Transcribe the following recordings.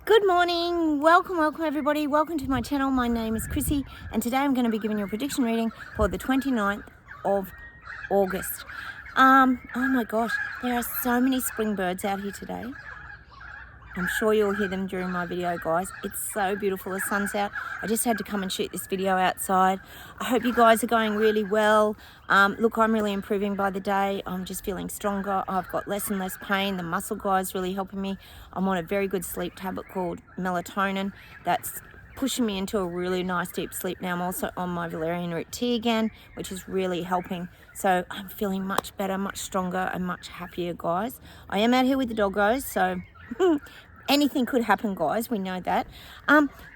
Good morning, welcome everybody, welcome to my channel. My name is Chrissy and today I'm going to be giving you a prediction reading for the 29th of August. Oh my gosh, there are so many spring birds out here today. I'm sure you'll hear them during my video, guys. It's so beautiful, the sun's out. I just had to come and shoot this video outside. I hope you guys are going really well. Look, I'm really improving by the day. I'm just feeling stronger. I've got less and less pain. The muscle guy's really helping me. I'm on a very good sleep tablet called melatonin. That's pushing me into a really nice deep sleep now. I'm also on my valerian root tea again, which is really helping. So I'm feeling much better, much stronger and much happier, guys. I am out here with the doggos, so anything could happen, guys, we know that.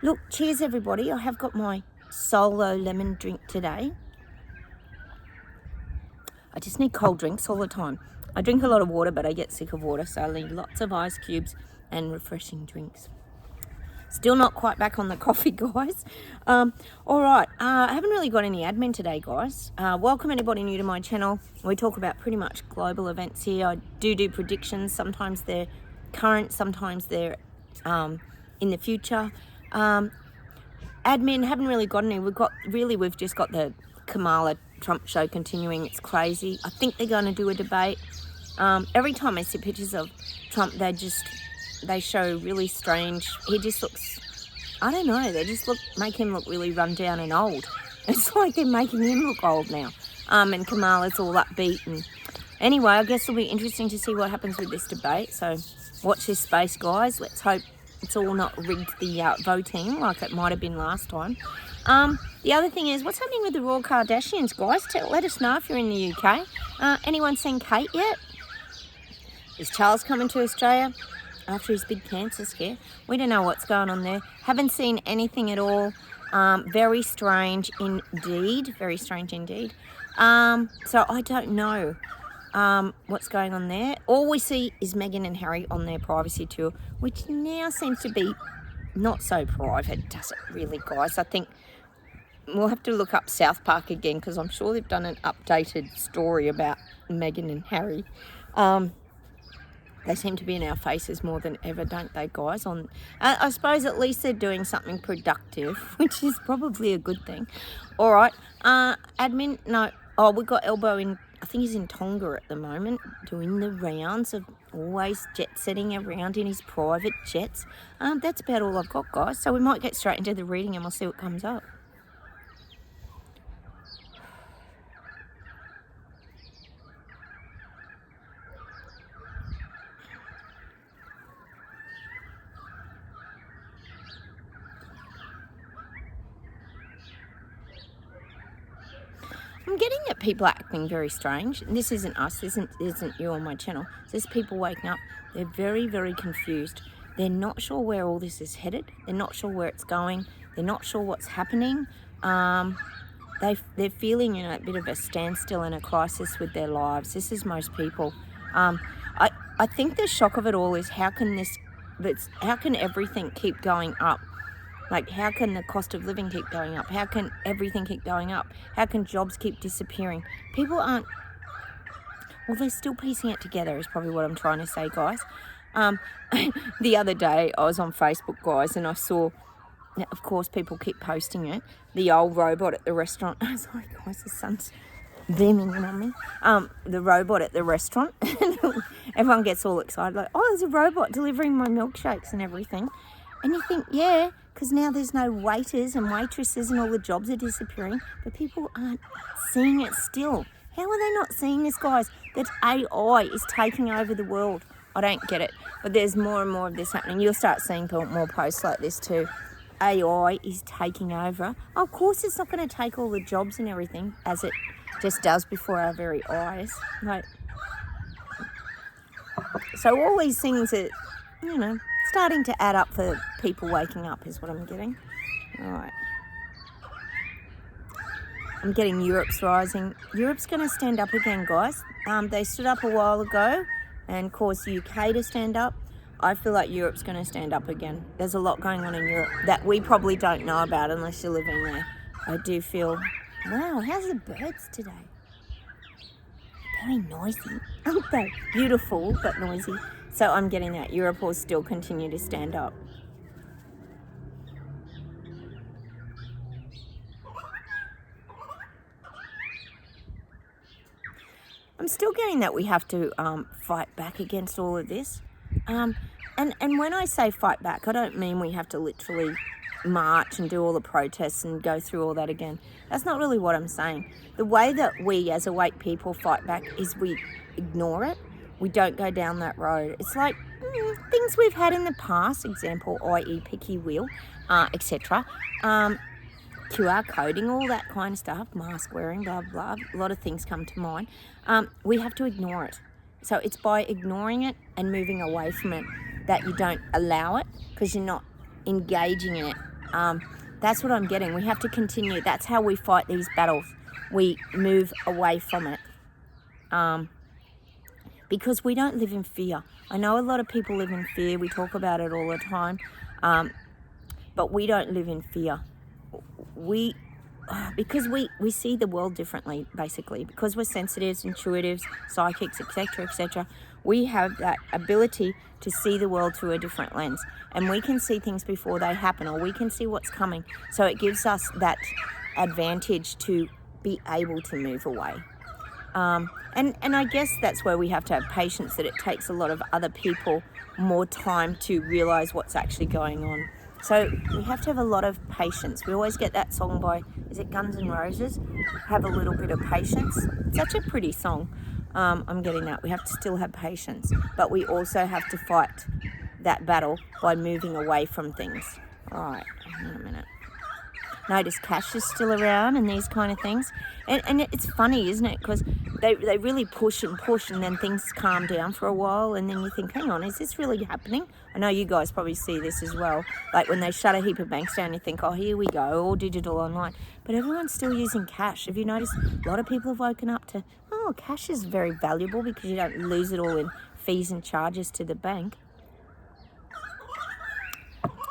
Look, cheers everybody. I have got my solo lemon drink today. I just need cold drinks all the time. I drink a lot of water, but I get sick of water, so I need lots of ice cubes and refreshing drinks. Still not quite back on the coffee, guys. All right, I haven't really got any admin today, guys. Welcome anybody new to my channel. We talk about pretty much global events here. I do predictions. Sometimes they're current, sometimes they're in the future. Admin, haven't really got any. We've just got the Kamala Trump show continuing. It's crazy. I think they're going to do a debate. Every time I see pictures of Trump, they show really strange. He just looks, I don't know, they just make him look really run down and old. It's like they're making him look old now. And Kamala's all upbeat. And anyway, I guess it'll be interesting to see what happens with this debate. So watch this space, guys. Let's hope it's all not rigged, the voting, like it might have been last time. The other thing is, what's happening with the Royal Kardashians, guys? Let us know if you're in the UK. Anyone seen Kate yet? Is Charles coming to Australia after his big cancer scare? We don't know what's going on there. Haven't seen anything at all. Very strange indeed. Very strange indeed. So I don't know what's going on there. All we see is Meghan and Harry on their privacy tour, which now seems to be not so private, does it really, guys? I think we'll have to look up South Park again, because I'm sure they've done an updated story about Meghan and Harry. They seem to be in our faces more than ever, don't they, guys? I suppose at least they're doing something productive, which is probably a good thing. All right, admin, no. Oh, we've got Elbow in, I think he's in Tonga at the moment, doing the rounds of always jet-setting around in his private jets. That's about all I've got, guys. So we might get straight into the reading and we'll see what comes up. I'm getting that people are acting very strange. And this isn't us, this isn't you on my channel. There's people waking up, they're very, very confused. They're not sure where all this is headed. They're not sure where it's going. They're not sure what's happening. They're feeling, a bit of a standstill and a crisis with their lives. This is most people. I think the shock of it all is how can everything keep going up? Like, how can the cost of living keep going up? How can everything keep going up? How can jobs keep disappearing? People aren't, well, they're still piecing it together is probably what I'm trying to say, guys. The other day, I was on Facebook, guys, and I saw, of course, people keep posting it, the old robot at the restaurant. I was like, guys, the sun's beaming in on me. The robot at the restaurant. Everyone gets all excited, like, oh, there's a robot delivering my milkshakes and everything. And you think, yeah, because now there's no waiters and waitresses and all the jobs are disappearing, but people aren't seeing it still. How are they not seeing this, guys? That AI is taking over the world. I don't get it, but there's more and more of this happening. You'll start seeing more posts like this too. AI is taking over. Of course, it's not going to take all the jobs and everything, as it just does before our very eyes. Like, so all these things are, starting to add up for people waking up is what I'm getting. All right. I'm getting Europe's rising. Europe's going to stand up again, guys. They stood up a while ago and caused the UK to stand up. I feel like Europe's going to stand up again. There's a lot going on in Europe that we probably don't know about unless you're living there. I do feel, wow, how's the birds today? Very noisy, aren't they? Beautiful, but noisy. So I'm getting that. Europe will still continue to stand up. I'm still getting that we have to fight back against all of this. And when I say fight back, I don't mean we have to literally march and do all the protests and go through all that again. That's not really what I'm saying. The way that we as awake people fight back is we ignore it. We don't go down that road. It's like things we've had in the past, example, i.e. picky wheel, etc. QR coding, all that kind of stuff, mask wearing, blah, blah, a lot of things come to mind. We have to ignore it. So it's by ignoring it and moving away from it that you don't allow it, because you're not engaging in it. That's what I'm getting. We have to continue. That's how we fight these battles. We move away from it. Because we don't live in fear. I know a lot of people live in fear. We talk about it all the time. But we don't live in fear. Because we see the world differently, basically. Because we're sensitives, intuitives, psychics, etc., we have that ability to see the world through a different lens. And we can see things before they happen, or we can see what's coming. So it gives us that advantage to be able to move away. And I guess that's where we have to have patience, that it takes a lot of other people more time to realise what's actually going on. So we have to have a lot of patience. We always get that song by, is it Guns N' Roses? Have a little bit of patience. It's such a pretty song. I'm getting that. We have to still have patience. But we also have to fight that battle by moving away from things. All right, hang on a minute. Notice cash is still around and these kind of things. And it's funny, isn't it? Because they really push and then things calm down for a while, and then you think, hang on, is this really happening? I know you guys probably see this as well. Like when they shut a heap of banks down, you think, oh, here we go, all digital online. But everyone's still using cash. Have you noticed a lot of people have woken up to, oh, cash is very valuable because you don't lose it all in fees and charges to the bank.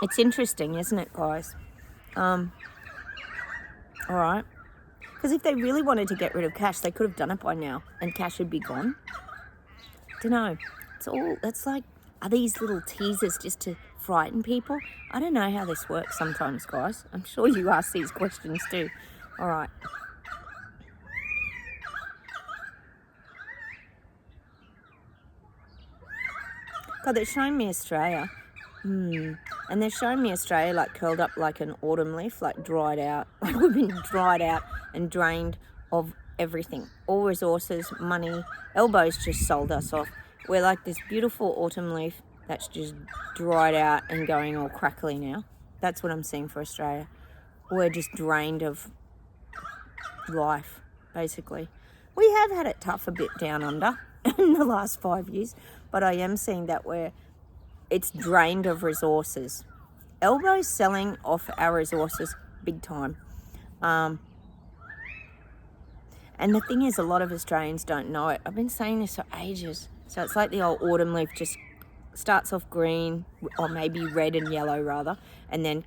It's interesting, isn't it, guys? All right. Because if they really wanted to get rid of cash, they could have done it by now and cash would be gone. Don't know. That's like, are these little teasers just to frighten people? I don't know how this works sometimes, guys. I'm sure you ask these questions too. All right. God, they're showing me Australia. And they're showing me Australia like curled up like an autumn leaf, like dried out. Like we've been dried out and drained of everything. All resources, money. Elbows just sold us off. We're like this beautiful autumn leaf that's just dried out and going all crackly now. That's what I'm seeing for Australia. We're just drained of life, basically. We have had it tough a bit down under in the last 5 years, but I am seeing that it's drained of resources. Elbow's selling off our resources big time. And the thing is, a lot of Australians don't know it. I've been saying this for ages. So it's like the old autumn leaf just starts off green, or maybe red and yellow rather, and then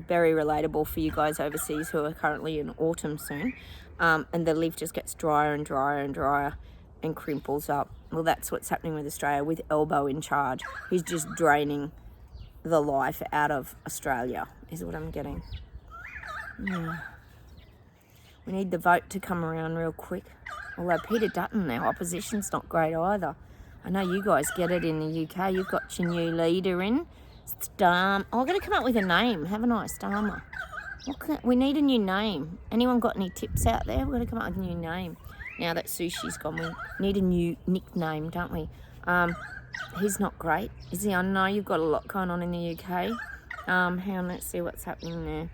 very relatable for you guys overseas who are currently in autumn soon. And the leaf just gets drier and drier and drier and crimples up. Well, that's what's happening with Australia, with Elbow in charge. He's just draining the life out of Australia, is what I'm getting. Yeah. We need the vote to come around real quick. Although Peter Dutton, our opposition's not great either. I know you guys get it in the UK. You've got your new leader in. I've got to come up with a name, haven't I, Starmer? We need a new name. Anyone got any tips out there? We've got to come up with a new name. Now that Sushi's gone, we need a new nickname, don't we? He's not great, is he? I know you've got a lot going on in the UK. Hang on, let's see what's happening there.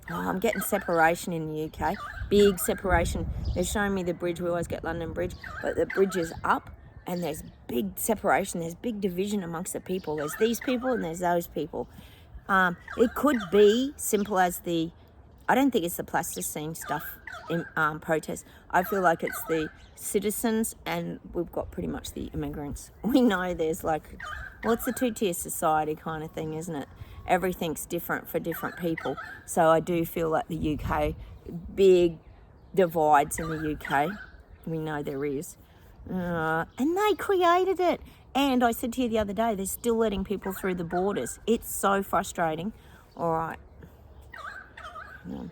Oh, I'm getting separation in the UK. Big separation. They're showing me the bridge. We always get London Bridge, but the bridge is up and there's big separation. There's big division amongst the people. There's these people and there's those people. It could be simple as I don't think it's the plasticine stuff in protest. I feel like it's the citizens, and we've got pretty much the immigrants. We know there's it's the two-tier society kind of thing, isn't it? Everything's different for different people. So I do feel like the UK, big divides in the UK. We know there is. And they created it. And I said to you the other day, they're still letting people through the borders. It's so frustrating. All right. Yeah.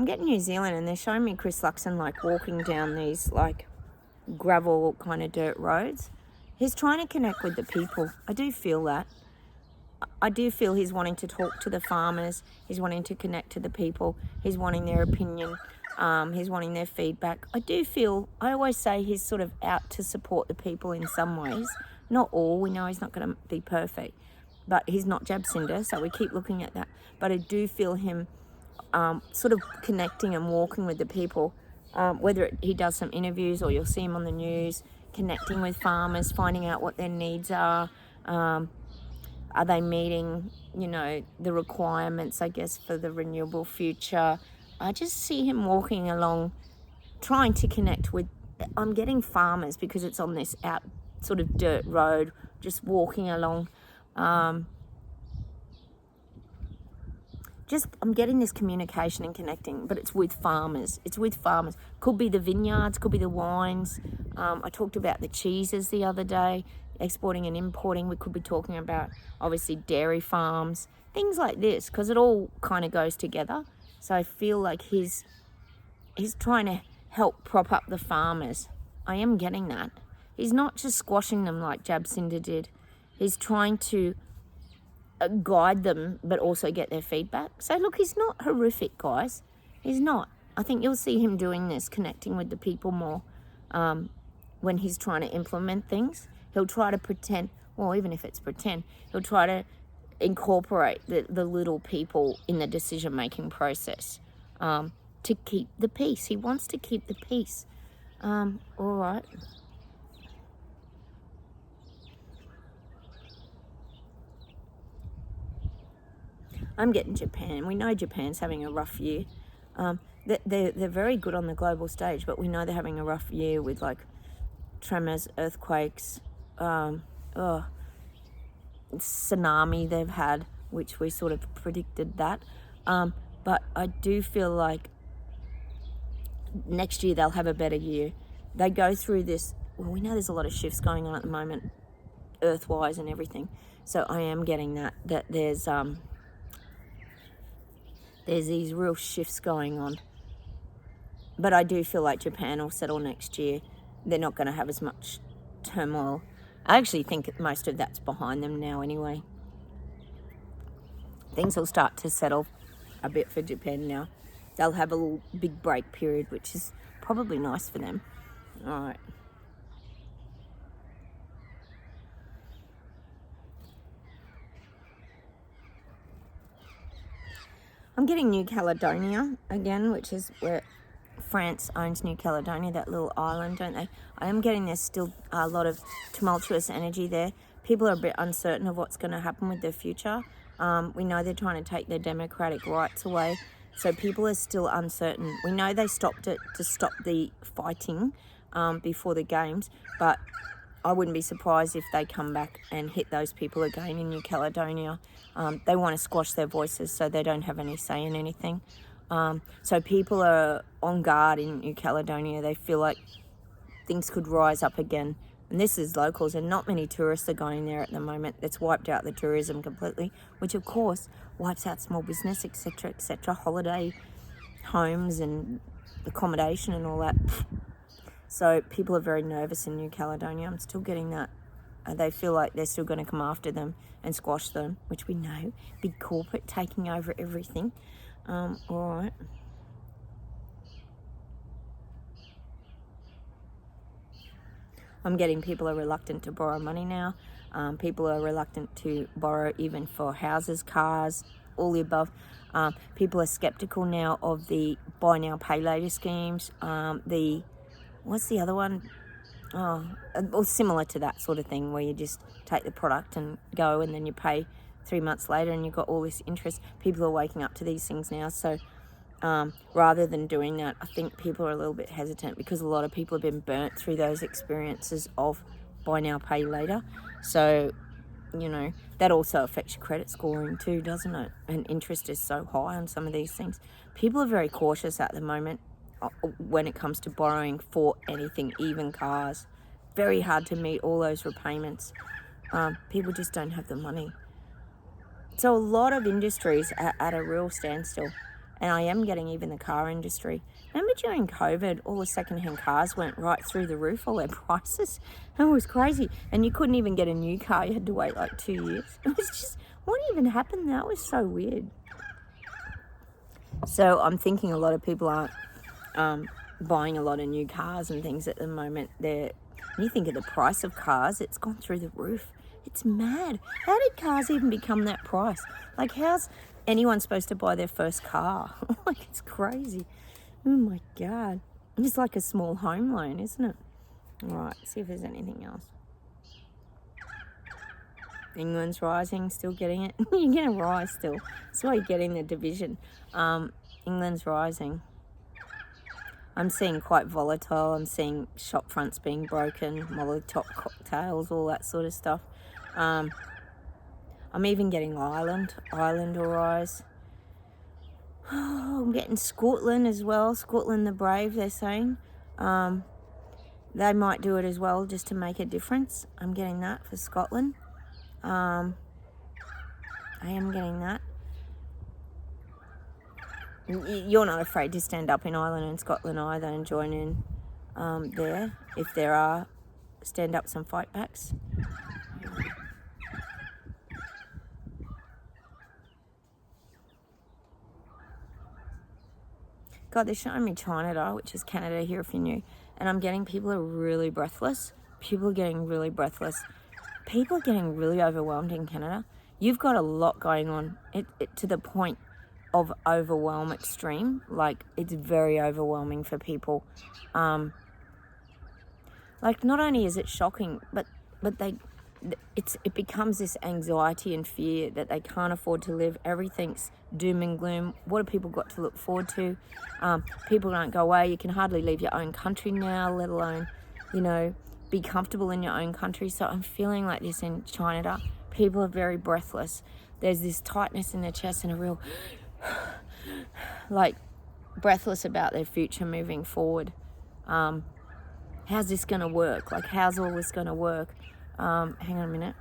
I'm getting New Zealand, and they're showing me Chris Luxon like walking down these like gravel kind of dirt roads. He's trying to connect with the people. I do feel that. I do feel he's wanting to talk to the farmers. He's wanting to connect to the people. He's wanting their opinion. He's wanting their feedback. I do feel, I always say he's sort of out to support the people in some ways. Not all. We know he's not going to be perfect. But he's not Jabsinder, so we keep looking at that. But I do feel him sort of connecting and walking with the people. Whether he does some interviews or you'll see him on the news, connecting with farmers, finding out what their needs are. Are they meeting, the requirements, I guess, for the renewable future? I just see him walking along, trying to connect with, I'm getting farmers because it's on this out sort of dirt road, just walking along. I'm getting this communication and connecting, but it's with farmers. Could be the vineyards, could be the wines. I talked about the cheeses the other day, exporting and importing. We could be talking about, obviously, dairy farms, things like this, because it all kind of goes together. So I feel like he's trying to help prop up the farmers. I am getting that. He's not just squashing them like Jabsinder did. He's trying to guide them, but also get their feedback. So look, he's not horrific, guys. He's not. I think you'll see him doing this, connecting with the people more when he's trying to implement things. He'll try to pretend, well, even if it's pretend, he'll try to incorporate the little people in the decision-making process to keep the peace. He wants to keep the peace. All right. I'm getting Japan. We know Japan's having a rough year. They're very good on the global stage, but we know they're having a rough year with like tremors, earthquakes, tsunami they've had, which we sort of predicted that. But I do feel like next year they'll have a better year. They go through this, well, we know there's a lot of shifts going on at the moment, earth-wise and everything. So I am getting that there's these real shifts going on. But I do feel like Japan will settle next year. They're not going to have as much turmoil. I actually think most of that's behind them now anyway. Things will start to settle a bit for Japan now. They'll have a little big break period, which is probably nice for them. All right. I'm getting New Caledonia again, which is where France owns New Caledonia, that little island, don't they? I am getting there's still a lot of tumultuous energy there. People are a bit uncertain of what's going to happen with their future. We know they're trying to take their democratic rights away. So people are still uncertain. We know they stopped it to stop the fighting before the games, but I wouldn't be surprised if they come back and hit those people again in New Caledonia. They want to squash their voices so they don't have any say in anything. So people are on guard in New Caledonia. They feel like things could rise up again. And this is locals, and not many tourists are going there at the moment. It's wiped out the tourism completely, which of course wipes out small business, etc., holiday homes and accommodation and all that. So people are very nervous in New Caledonia. I'm still getting that. They feel like they're still going to come after them and squash them, which we know. Big corporate taking over everything. All right. I'm getting people are reluctant to borrow money now. People are reluctant to borrow even for houses, cars, all the above. People are skeptical now of the buy now, pay later schemes. What's the other one? Or similar to that sort of thing, where you just take the product and go, and then you pay 3 months later and you've got all this interest. People are waking up to these things now. So rather than doing that, I think people are a little bit hesitant because a lot of people have been burnt through those experiences of buy now, pay later. So, that also affects your credit scoring too, doesn't it? And interest is so high on some of these things. People are very cautious at the moment when it comes to borrowing for anything, even cars. Very hard to meet all those repayments. People just don't have the money. So a lot of industries are at a real standstill. And I am getting even the car industry. Remember during COVID, all the secondhand cars went right through the roof, all their prices? It was crazy. And you couldn't even get a new car. You had to wait like 2 years. It was just, what even happened? That was so weird. So I'm thinking a lot of people aren't buying a lot of new cars and things at the moment. You think of the price of cars, it's gone through the roof. It's mad. How did cars even become that price? Like, how's anyone supposed to buy their first car? Like, it's crazy. Oh my God. It's like a small home loan, isn't it? All right, see if there's anything else. England's rising, still getting it. You're going to rise still. That's why you're getting the division. England's rising. I'm seeing quite volatile. I'm seeing shop fronts being broken, Molotov cocktails, all that sort of stuff. I'm even getting Ireland will rise. Oh, I'm getting Scotland as well. Scotland the Brave, they're saying. They might do it as well just to make a difference. I'm getting that for Scotland. I am getting that. You're not afraid to stand up in Ireland and Scotland either and join in there if there are stand-ups and fight-backs. God, they're showing me China, which is Canada here if you're new, and I'm getting people are really breathless. People are getting really breathless. People are getting really overwhelmed in Canada. You've got a lot going on to the point of overwhelm extreme. Like, it's very overwhelming for people. Like, not only is it shocking, but it becomes this anxiety and fear that they can't afford to live. Everything's doom and gloom. What have people got to look forward to? People don't go away. You can hardly leave your own country now, let alone, be comfortable in your own country. So I'm feeling like this in China. People are very breathless. There's this tightness in their chest and a real like breathless about their future moving forward. How's this going to work? Like, how's all this going to work? Hang on a minute.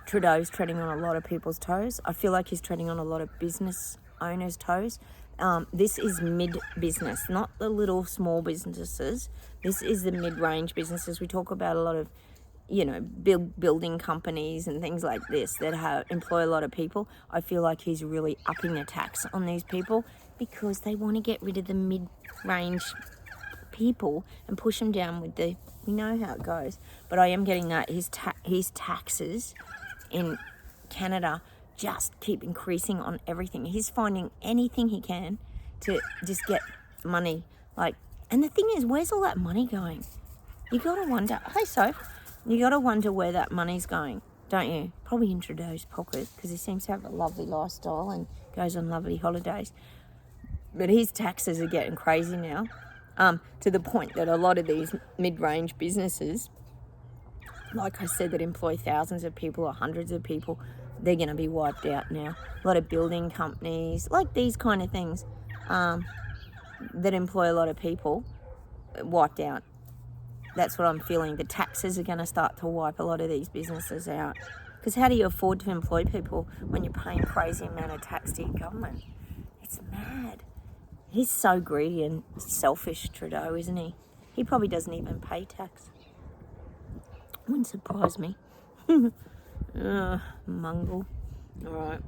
Trudeau's treading on a lot of people's toes. I feel like he's treading on a lot of business owners' toes. This is mid-business, not the little small businesses. This is the mid-range businesses. We talk about a lot of, building companies and things like this that employ a lot of people. I feel like he's really upping the tax on these people because they want to get rid of the mid-range people and push them down with we know how it goes. But I am getting that his taxes in Canada just keep increasing on everything. He's finding anything he can to just get money. And the thing is, where's all that money going? You gotta wonder. Hey, Soph, you gotta wonder where that money's going, don't you? Probably in Trudeau's pocket, because he seems to have a lovely lifestyle and goes on lovely holidays. But his taxes are getting crazy now, to the point that a lot of these mid-range businesses, like I said, that employ thousands of people or hundreds of people, they're going to be wiped out now. A lot of building companies, like these kind of things, that employ a lot of people, wiped out. That's what I'm feeling. The taxes are going to start to wipe a lot of these businesses out. Because how do you afford to employ people when you're paying crazy amount of tax to your government? It's mad. He's so greedy and selfish, Trudeau, isn't he? He probably doesn't even pay tax. Wouldn't surprise me. Mungle. All right.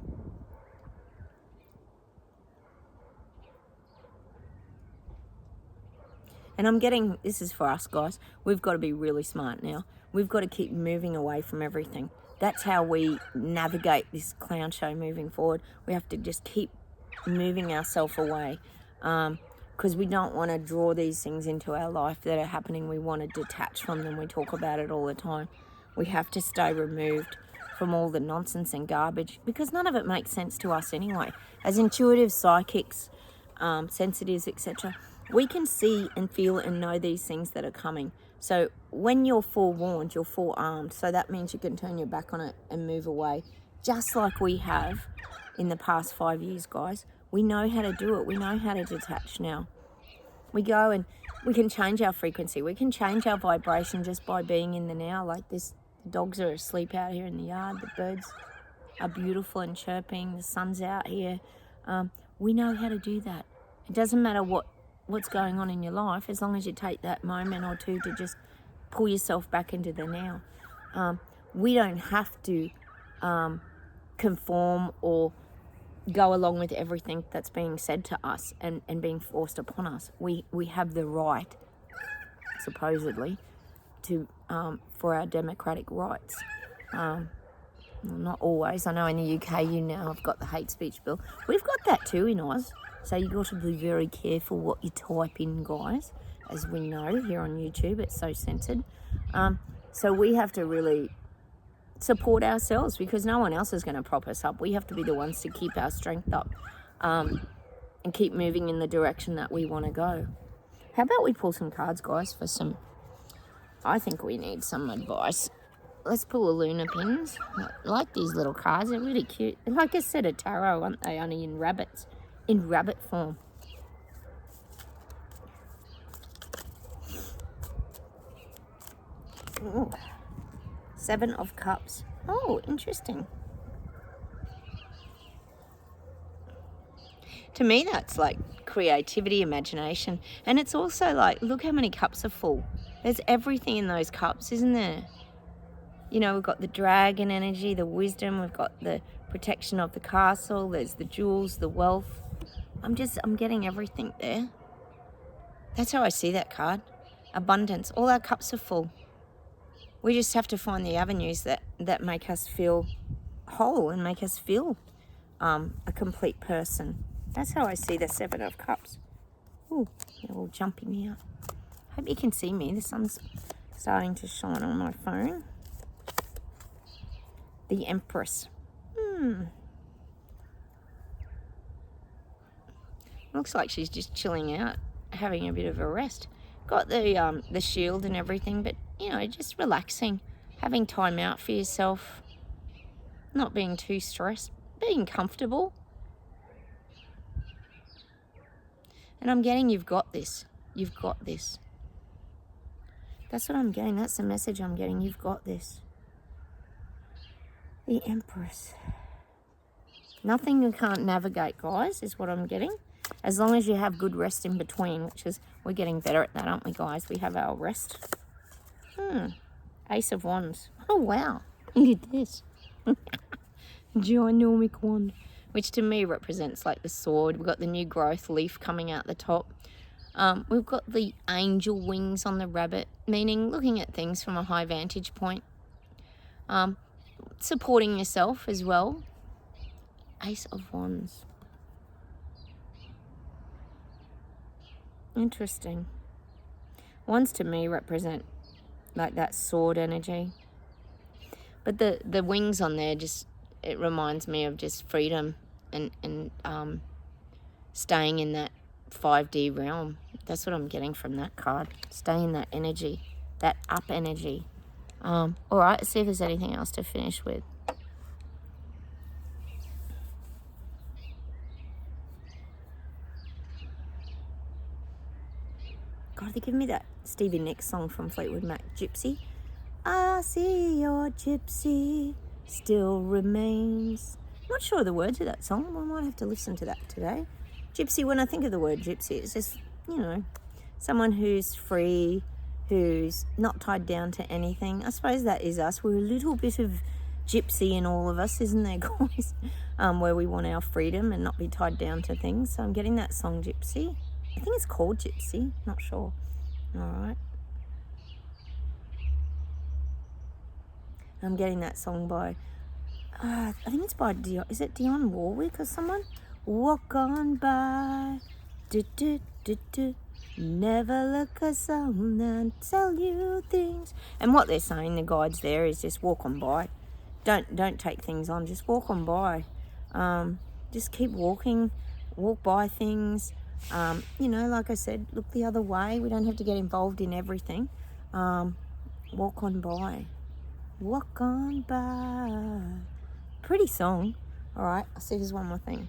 And I'm getting, this is for us guys, we've got to be really smart now. We've got to keep moving away from everything. That's how we navigate this clown show moving forward. We have to just keep moving ourselves away, because we don't want to draw these things into our life that are happening. We want to detach from them. We talk about it all the time. We have to stay removed from all the nonsense and garbage, because none of it makes sense to us anyway. As intuitive psychics, sensitives, etc., we can see and feel and know these things that are coming. So when you're forewarned, you're forearmed. So that means you can turn your back on it and move away, just like we have in the past 5 years, guys. We know how to do it. We know how to detach now. We go and we can change our frequency. We can change our vibration just by being in the now. Like this, the dogs are asleep out here in the yard. The birds are beautiful and chirping. The sun's out here. We know how to do that. It doesn't matter what's going on in your life, as long as you take that moment or two to just pull yourself back into the now. We don't have to conform or go along with everything that's being said to us and being forced upon us. We have the right, supposedly, to for our democratic rights. Well, not always. I know in the UK you now have got the hate speech bill. We've got that too in Oz. So you've got to be very careful what you type in, guys. As we know here on YouTube, it's so censored. So we have to really support ourselves, because no one else is going to prop us up. We have to be the ones to keep our strength up and keep moving in the direction that we want to go. How about we pull some cards, guys, for some... I think we need some advice. Let's pull a Luna pins. I like these little cards. They're really cute. They're like a set of tarot, aren't they? Only in rabbits. In rabbit form. Ooh. 7 of Cups. Oh, interesting. To me, that's like creativity, imagination. And it's also like, look how many cups are full. There's everything in those cups, isn't there? You know, we've got the dragon energy, the wisdom, we've got the protection of the castle, there's the jewels, the wealth. I'm getting everything there. That's how I see that card. Abundance. All our cups are full. We just have to find the avenues that make us feel whole and make us feel a complete person. That's how I see the 7 of Cups. Ooh, they're all jumping out. Hope you can see me. The sun's starting to shine on my phone. The Empress. Looks like she's just chilling out, having a bit of a rest. Got the shield and everything, but, you know, just relaxing. Having time out for yourself. Not being too stressed. Being comfortable. And I'm getting, you've got this. You've got this. That's what I'm getting. That's the message I'm getting. You've got this. The Empress. Nothing you can't navigate, guys, is what I'm getting. As long as you have good rest in between, which is, we're getting better at that, aren't we, guys? We have our rest. Ace of Wands. Oh, wow. Look at this. Ginormic wand. Which to me represents like the sword. We've got the new growth leaf coming out the top. We've got the angel wings on the rabbit, meaning looking at things from a high vantage point. Supporting yourself as well. Ace of Wands. Interesting. Wands to me represent like that sword energy. But the wings on there, just, it reminds me of just freedom and staying in that 5D realm. That's what I'm getting from that card. Stay in that energy, that up energy. All right, let's see if there's anything else to finish with. God, they give me that Stevie Nicks song from Fleetwood Mac, Gypsy. I see your gypsy still remains. Not sure of the words of that song. I might have to listen to that today. Gypsy, when I think of the word gypsy, it's just, you know, someone who's free, who's not tied down to anything. I suppose that is us. We're a little bit of gypsy in all of us, isn't there, guys? Where we want our freedom and not be tied down to things. So I'm getting that song, Gypsy. I think it's called Gypsy. Not sure. All right. I'm getting that song by, I think it's by is it Dionne Warwick or someone? Walk on by, do, do, do, do. Never look us on and tell you things. And what they're saying, the guides there, is just walk on by. Don't take things on, just walk on by. Just keep walking, walk by things. You know, like I said, look the other way. We don't have to get involved in everything. Walk on by. Walk on by. Pretty song. All right, I'll see if there's one more thing.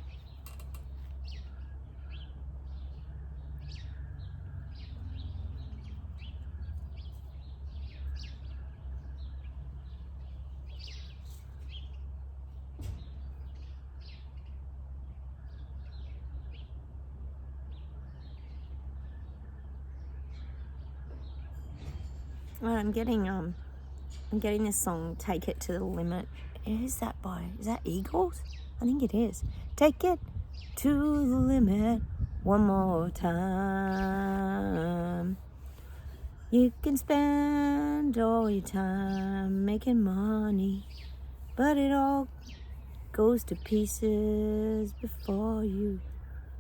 Right, I'm getting this song, Take It to the Limit. Who's that by? Is that Eagles? I think it is. Take it to the limit one more time. You can spend all your time making money, but it all goes to pieces before you.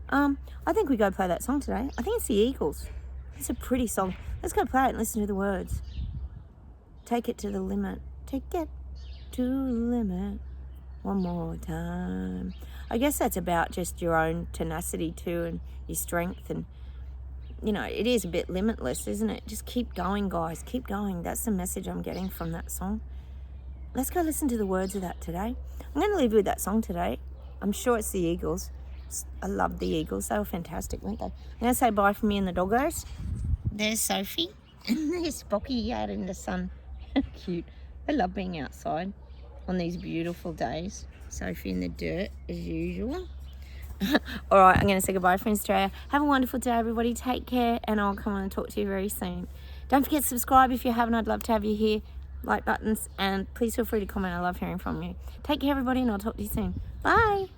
I think we go play that song today. I think it's the Eagles. It's a pretty song. Let's go play it and listen to the words. Take it to the limit. Take it to the limit one more time. I guess that's about just your own tenacity too, and your strength, and it is a bit limitless, isn't it? Just keep going, guys. Keep going. That's the message I'm getting from that song. Let's go listen to the words of that today. I'm going to leave you with that song today. I'm sure it's the Eagles. I love the Eagles. They were fantastic, weren't they? I'm going to say bye from me and the doggos. There's Sophie. And there's Spocky out in the sun. Cute. I love being outside on these beautiful days. Sophie in the dirt, as usual. All right, I'm going to say goodbye from Australia. Have a wonderful day, everybody. Take care, and I'll come on and talk to you very soon. Don't forget to subscribe if you haven't. I'd love to have you here. Like buttons, and please feel free to comment. I love hearing from you. Take care, everybody, and I'll talk to you soon. Bye.